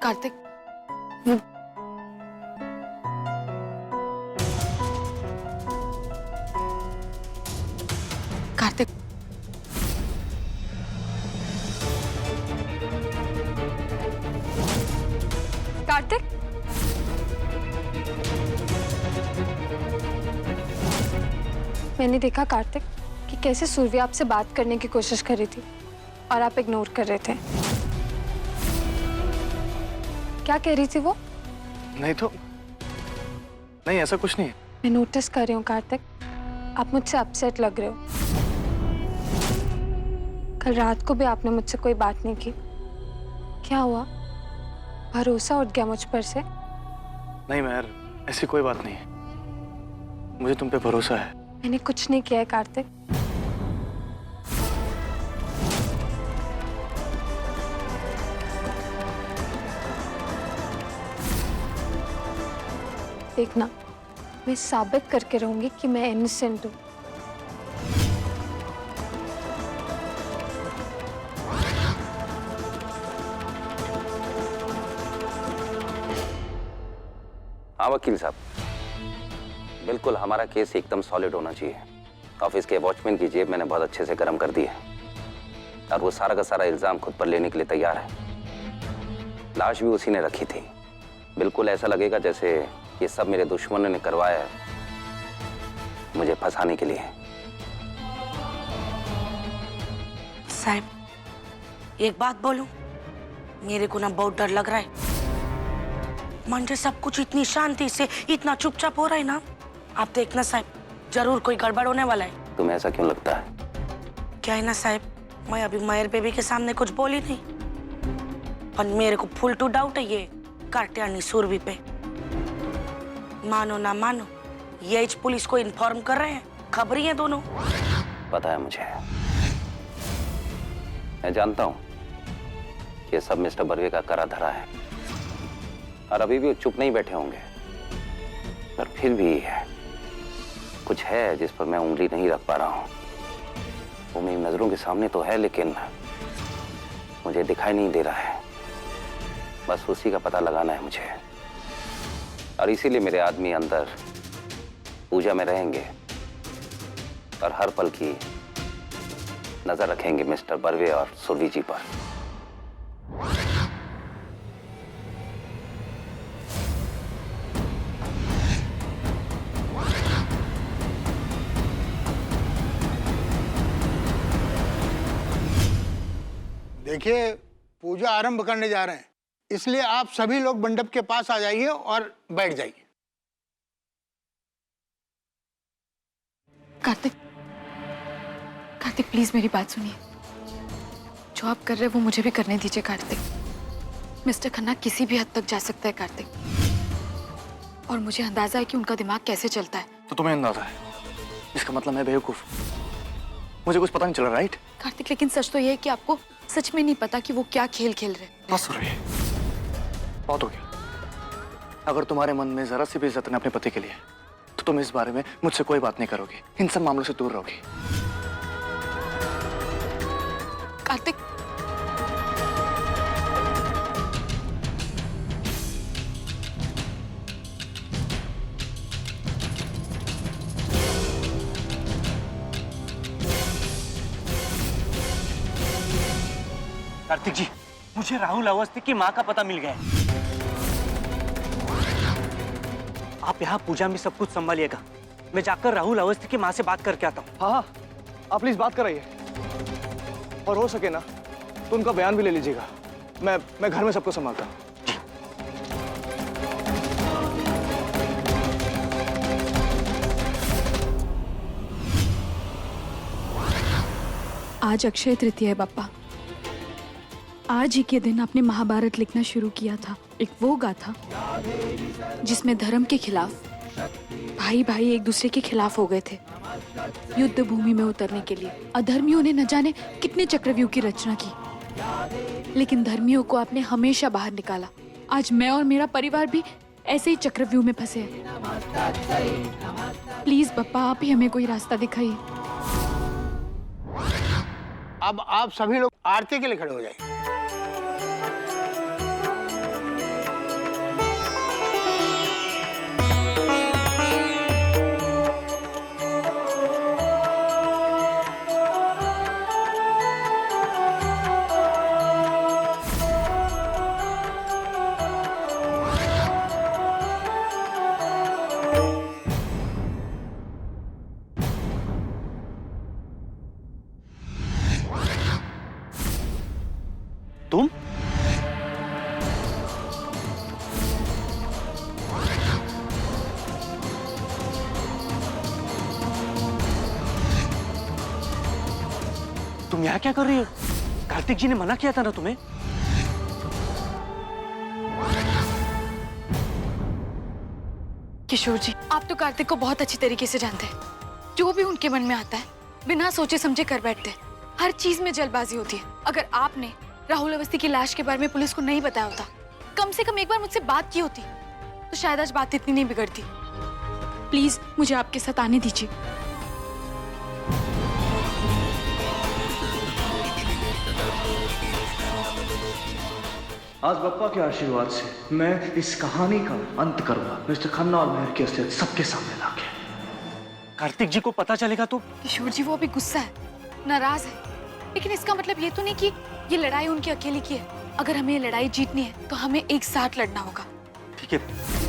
कार्तिक, कार्तिक, कार्तिक, मैंने देखा कार्तिक कि कैसे सूर्य आपसे बात करने की कोशिश कर रही थी और आप इग्नोर कर रहे थे। क्या कह रही थी वो? नहीं तो नहीं, ऐसा कुछ नहीं है। मैं नोटिस कर रही हूँ कार्तिक, आप मुझसे अपसेट लग रहे हो। कल रात को भी आपने मुझसे कोई बात नहीं की। क्या हुआ? भरोसा उठ गया मुझ पर से? नहीं महर, ऐसी कोई बात नहीं है। मुझे तुम पे भरोसा है। मैंने कुछ नहीं किया है कार्तिक। देखना, मैं साबित करके रहूंगी कि मैं इनोसेंट हूँ। हाँ वकील साहब, बिल्कुल हमारा केस एकदम सॉलिड होना चाहिए। ऑफिस के वॉचमैन की जेब मैंने बहुत अच्छे से गर्म कर दी है और वो सारा का सारा इल्जाम खुद पर लेने के लिए तैयार है। लाश भी उसी ने रखी थी। बिल्कुल ऐसा लगेगा जैसे ये सब मेरे दुश्मनों ने करवाया है, मुझे फंसाने के लिए। साहब, एक बात बोलूं, मेरे को ना बहुत डर लग रहा है। मुझे सब कुछ इतनी शांति से, इतना चुपचाप हो रहा है ना। आप देखना साहब, जरूर कोई गड़बड़ होने वाला है। तुम्हें ऐसा क्यों लगता है? क्या है ना साहब, मैं अभी मयर बेबी के सामने कुछ बोली नहीं और मेरे को फुल टू डाउट है ये कात्यायनी सुरभि पे। मानो ना मानो, ये पुलिस को इन्फॉर्म कर रहे हैं, खबरी हैं दोनों। पता है मुझे, मैं जानता हूं कि ये सब मिस्टर बर्वे का करा धरा है और अभी भी वो चुप नहीं बैठे होंगे। पर फिर भी है, कुछ है जिस पर मैं उंगली नहीं रख पा रहा हूं। वो मेरी नजरों के सामने तो है लेकिन मुझे दिखाई नहीं दे रहा है। बस उसी का पता लगाना है मुझे और इसीलिए मेरे आदमी अंदर पूजा में रहेंगे और हर पल की नजर रखेंगे मिस्टर बर्वे और सुरभि जी पर। देखिए, पूजा आरंभ करने जा रहे हैं, इसलिए आप सभी लोग मंडप के पास आ जाइए और बैठ जाइए। कार्तिक, कार्तिक प्लीज मेरी बात सुनिए। जो आप कर रहे हैं वो मुझे भी करने दीजिए कार्तिक। मिस्टर खन्ना किसी भी हद तक जा सकता है कार्तिक, और मुझे अंदाजा है कि उनका दिमाग कैसे चलता है। तो तुम्हें अंदाजा है, इसका मतलब मैं बेवकूफ, मुझे कुछ पता नहीं चला, राइट? कार्तिक, लेकिन सच तो ये है कि आपको सच में नहीं पता कि वो क्या खेल खेल रहे। बस सुरभि, बहुत हो गया। अगर तुम्हारे मन में जरा सी भी इज्जत है अपने पति के लिए तो तुम इस बारे में मुझसे कोई बात नहीं करोगे, इन सब मामलों से दूर रहोगी। कार्तिक, कार्तिक जी, मुझे राहुल अवस्थी की माँ का पता मिल गया है। आप यहाँ पूजा में सब कुछ संभालिएगा, मैं जाकर राहुल अवस्थी की माँ से बात करके आता हूँ। हाँ, आप प्लीज बात कराइए और हो सके ना तो उनका बयान भी ले लीजिएगा। मैं घर में सबको संभालता हूँ। आज अक्षय तृतीया है बापा। आज ही के दिन आपने महाभारत लिखना शुरू किया था। एक वो गाथा जिसमें धर्म के खिलाफ भाई भाई एक दूसरे के खिलाफ हो गए थे युद्ध भूमि में उतरने के लिए। अधर्मियों ने न जाने कितने चक्रव्यूह की रचना की, लेकिन धर्मियों को आपने हमेशा बाहर निकाला। आज मैं और मेरा परिवार भी ऐसे ही चक्रव्यूह में फंसे हैं। प्लीज पप्पा, आप ही हमें कोई रास्ता दिखाइए। अब आप सभी लोग आरती के लिए खड़े हो जाइए। तुम? तुम यहाँ क्या कर रही हो? कार्तिक जी ने मना किया था ना तुम्हें? किशोर जी, आप तो कार्तिक को बहुत अच्छी तरीके से जानते हैं। जो भी उनके मन में आता है बिना सोचे समझे कर बैठते हैं। हर चीज में जल्दबाजी होती है। अगर आपने राहुल अवस्थी की लाश के बारे में पुलिस को नहीं बताया होता, कम से कम एक बार मुझसे बात की होती, तो शायद आज बात इतनी नहीं बिगड़ती। प्लीज मुझे आपके साथ आने दीजिए। आज बप्पा के आशीर्वाद से मैं इस कहानी का अंत करूंगा, मिस्टर खन्ना और मेहर की असलियत सबके सामने लाके। कार्तिक जी को पता चलेगा तो? किशोर जी, वो अभी गुस्सा है, नाराज है, लेकिन इसका मतलब ये तो नहीं कि ये लड़ाई उनकी अकेली की है। अगर हमें ये लड़ाई जीतनी है तो हमें एक साथ लड़ना होगा। ठीक है।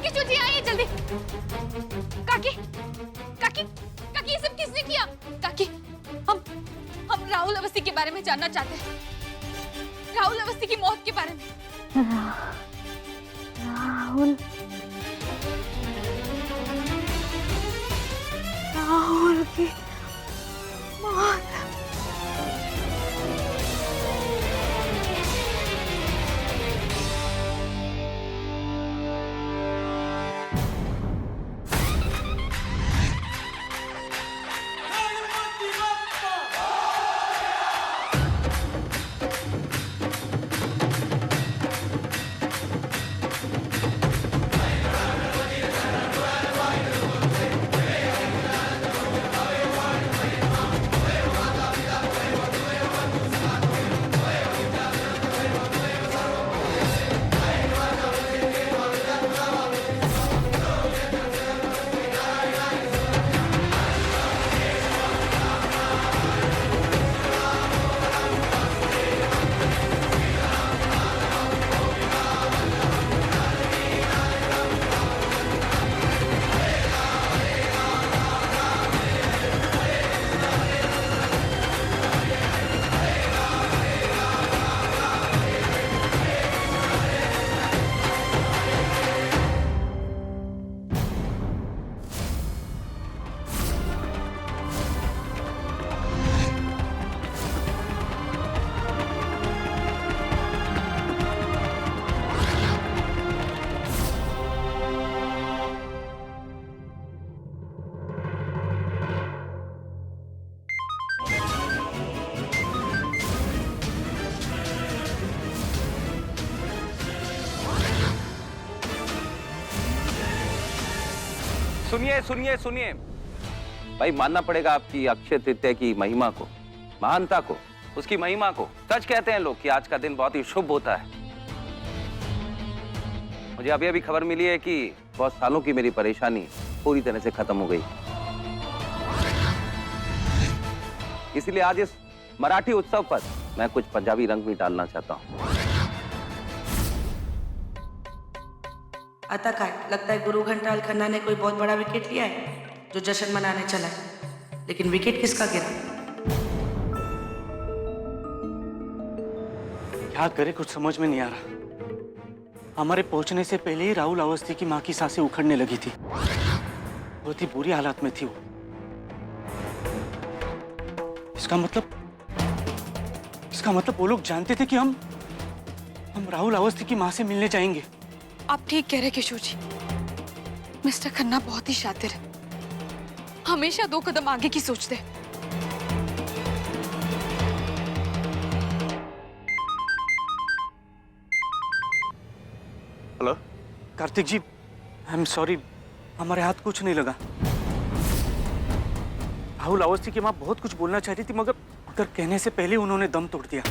किशोर जी आइए जल्दी। काकी, काकी, काकी, ये सब किसने किया? काकी, हम राहुल अवस्थी के बारे में जानना चाहते हैं। राहुल अवस्थी की मौत के बारे में। राहुल, राहुल की मौत। सुनिए सुनिए सुनिए, भाई मानना पड़ेगा आपकी अक्षय तृतीया की महिमा को, महानता को, उसकी महिमा को। सच कहते हैं लोग कि आज का दिन बहुत ही शुभ होता है। मुझे अभी अभी खबर मिली है कि बहुत सालों की मेरी परेशानी पूरी तरह से खत्म हो गई। इसलिए आज इस मराठी उत्सव पर मैं कुछ पंजाबी रंग भी डालना चाहता हूँ। आता काय लगता है गुरु घंटाल खन्ना ने कोई बहुत बड़ा विकेट लिया है जो जश्न मनाने चला है, लेकिन विकेट किसका गिरा? क्या करे, कुछ समझ में नहीं आ रहा। हमारे पहुंचने से पहले ही राहुल अवस्थी की माँ की सांसें उखड़ने लगी थी। बहुत ही बुरी हालत में थी वो। इसका मतलब वो लोग जानते थे कि हम राहुल अवस्थी की माँ से मिलने जाएंगे। आप ठीक कह रहे किशोर जी। मिस्टर खन्ना बहुत ही शातिर है, हमेशा 2 कदम आगे की सोचते हैं। Hello Kartik ji, I am sorry, हमारे हाथ कुछ नहीं लगा। राहुल अवस्थी की माँ बहुत कुछ बोलना चाह रही थी, मगर कहने से पहले उन्होंने दम तोड़ दिया।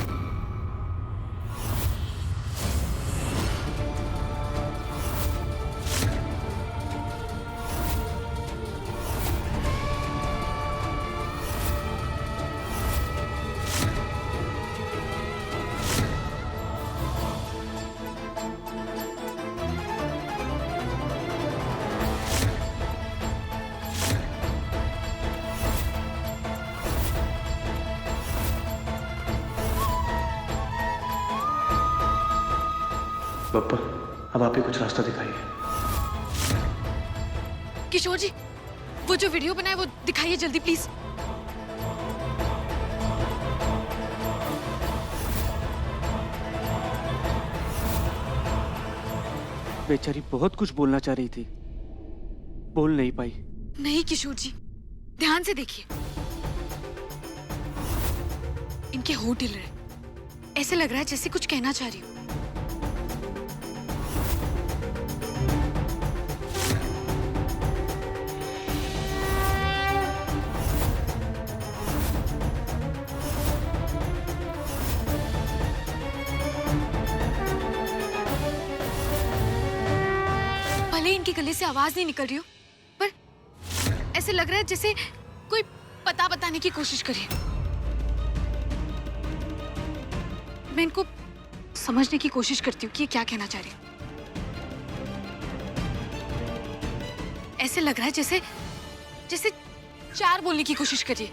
बप्पा, अब आप ही कुछ रास्ता दिखाइए। किशोर जी, वो जो वीडियो बनाए वो दिखाइए जल्दी प्लीज। बेचारी बहुत कुछ बोलना चाह रही थी, बोल नहीं पाई। नहीं किशोर जी, ध्यान से देखिए। इनके होंठ हिल रहे, ऐसे लग रहा है जैसे कुछ कहना चाह रही हूँ। भले इनके गले से आवाज नहीं निकल रही हो, पर ऐसे लग रहा है जैसे कोई पता बताने की कोशिश करे। मैं इनको समझने की कोशिश करती हूँ कि ये क्या कहना चाह रही है। ऐसे लग रहा है जैसे 4 बोलने की कोशिश करिए।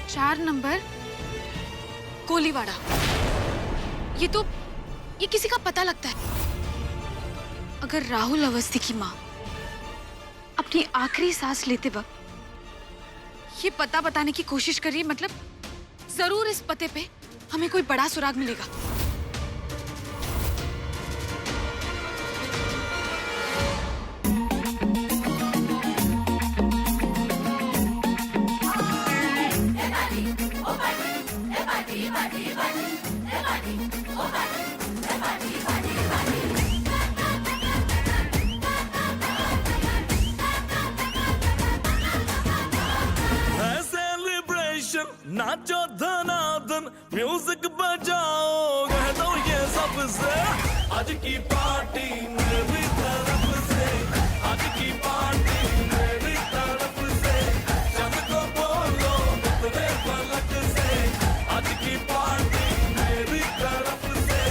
चार नंबर कोलीवाड़ा। ये किसी का पता लगता है। अगर राहुल अवस्थी की माँ अपनी आखिरी सांस लेते वक्त ये पता बताने की कोशिश करिए, मतलब जरूर इस पते पे हमें कोई बड़ा सुराग मिलेगा। नाचो धनाधन, म्यूजिक बजाओ, कह दो ये सबसे। आज की पार्टी मेरी तरफ से, आज की पार्टी मेरी तरफ से। चंद को बोलो उतरे फलक से, आज की पार्टी मेरी तरफ से।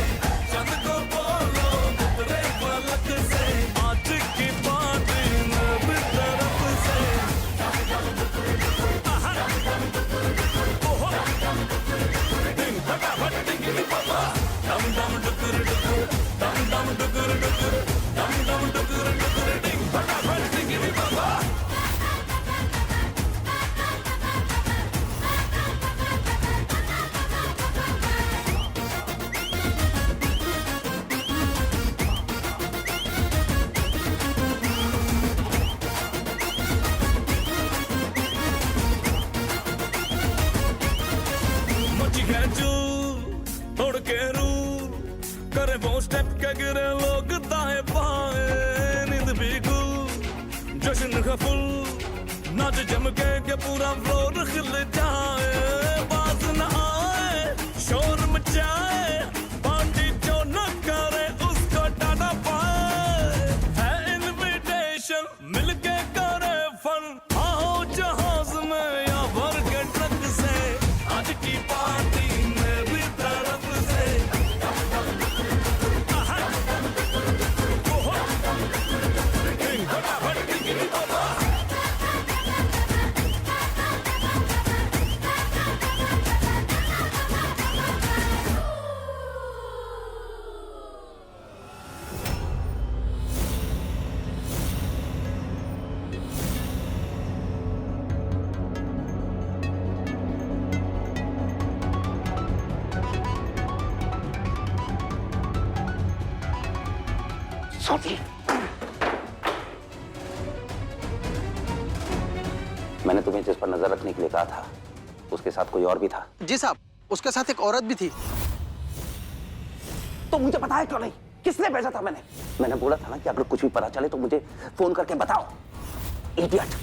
चंद को बोलो उतरे फलक से, आज की पार्टी मेरी तरफ से। तोड़ के रूल करे वो स्टेप के गिरे लोग दाएं बाएं, नींद भी गुल जश्न का फुल, नाच जम के पूरा फ्लोर खिल जाए, बाज न आए शोर मचाए, पार्टी जो न करे उसको डाटा पाए, है इनविटेशन मिलके करे फन, आओ जहाज में या भर के ट्रक से, आज की पार्टी मेरी तरफ से। मैंने तुम्हें जिस पर नजर रखने के लिए कहा था, उसके साथ कोई और भी था? जी साहब, उसके साथ एक औरत भी थी। तो मुझे बताया क्यों नहीं? किसने भेजा था? मैंने बोला था ना कि अगर कुछ भी पता चले तो मुझे फोन करके बताओ। इडियट।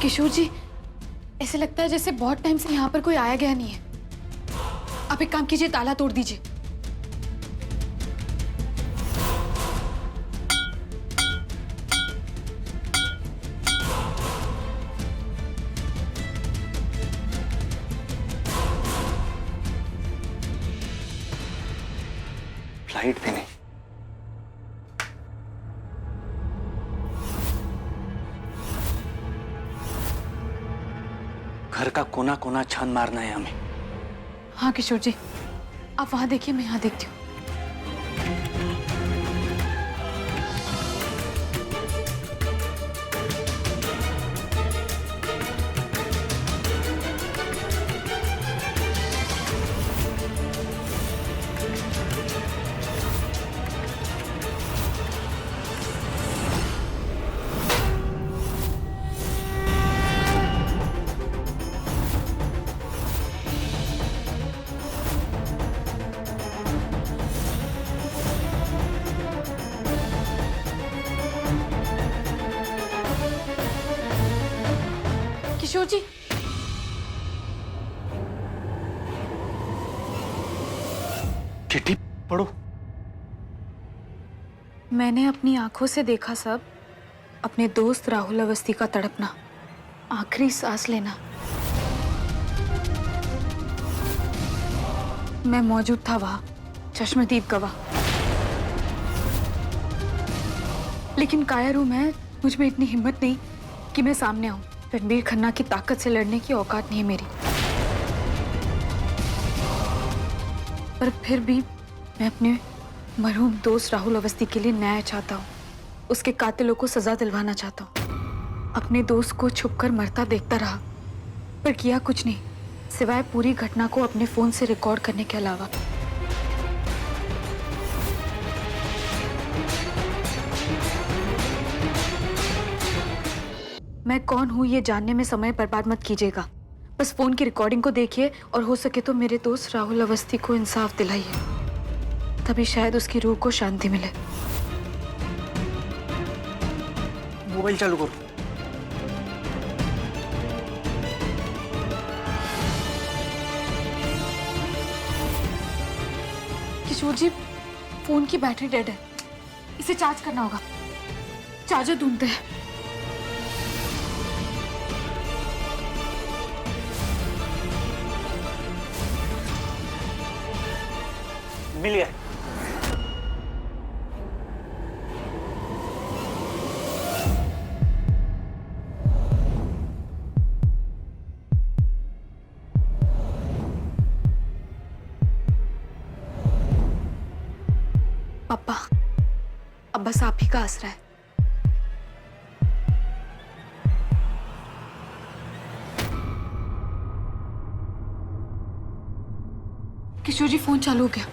किशोर जी, ऐसे लगता है जैसे बहुत टाइम से यहाँ पर कोई आया गया नहीं है। आप एक काम कीजिए, ताला तोड़ दीजिए। फ्लाइट भी नहीं। घर का कोना कोना छान मारना है हमें। हाँ किशोर जी, आप वहां देखिए, मैं यहाँ देखती हूँ। किशोर जी, चिट्ठी पढ़ो। मैंने अपनी आंखों से देखा सब, अपने दोस्त राहुल अवस्थी का तड़पना, आखिरी सांस लेना। मैं मौजूद था वहां, चश्मदीप गवाह। लेकिन कायर हूं मैं, मुझ में इतनी हिम्मत नहीं कि मैं सामने आऊं। रणबीर खन्ना की ताकत से लड़ने की औकात नहीं है मेरी। पर फिर भी मैं अपने मरहूम दोस्त राहुल अवस्थी के लिए न्याय चाहता हूँ। उसके कातिलों को सजा दिलवाना चाहता हूँ। अपने दोस्त को छुपकर मरता देखता रहा, पर किया कुछ नहीं सिवाय पूरी घटना को अपने फोन से रिकॉर्ड करने के अलावा। मैं कौन हूं ये जानने में समय बर्बाद मत कीजिएगा। बस फोन की रिकॉर्डिंग को देखिए और हो सके तो मेरे दोस्त राहुल अवस्थी को इंसाफ दिलाइए, तभी शायद उसकी रूह को शांति मिले। मोबाइल चालू करो। किशोर जी, फोन की बैटरी डेड है, इसे चार्ज करना होगा। चार्जर ढूंढते हैं। मिल गया। पापा, अब बस आप ही का आसरा है। किशोर जी, फोन चालू हो गया।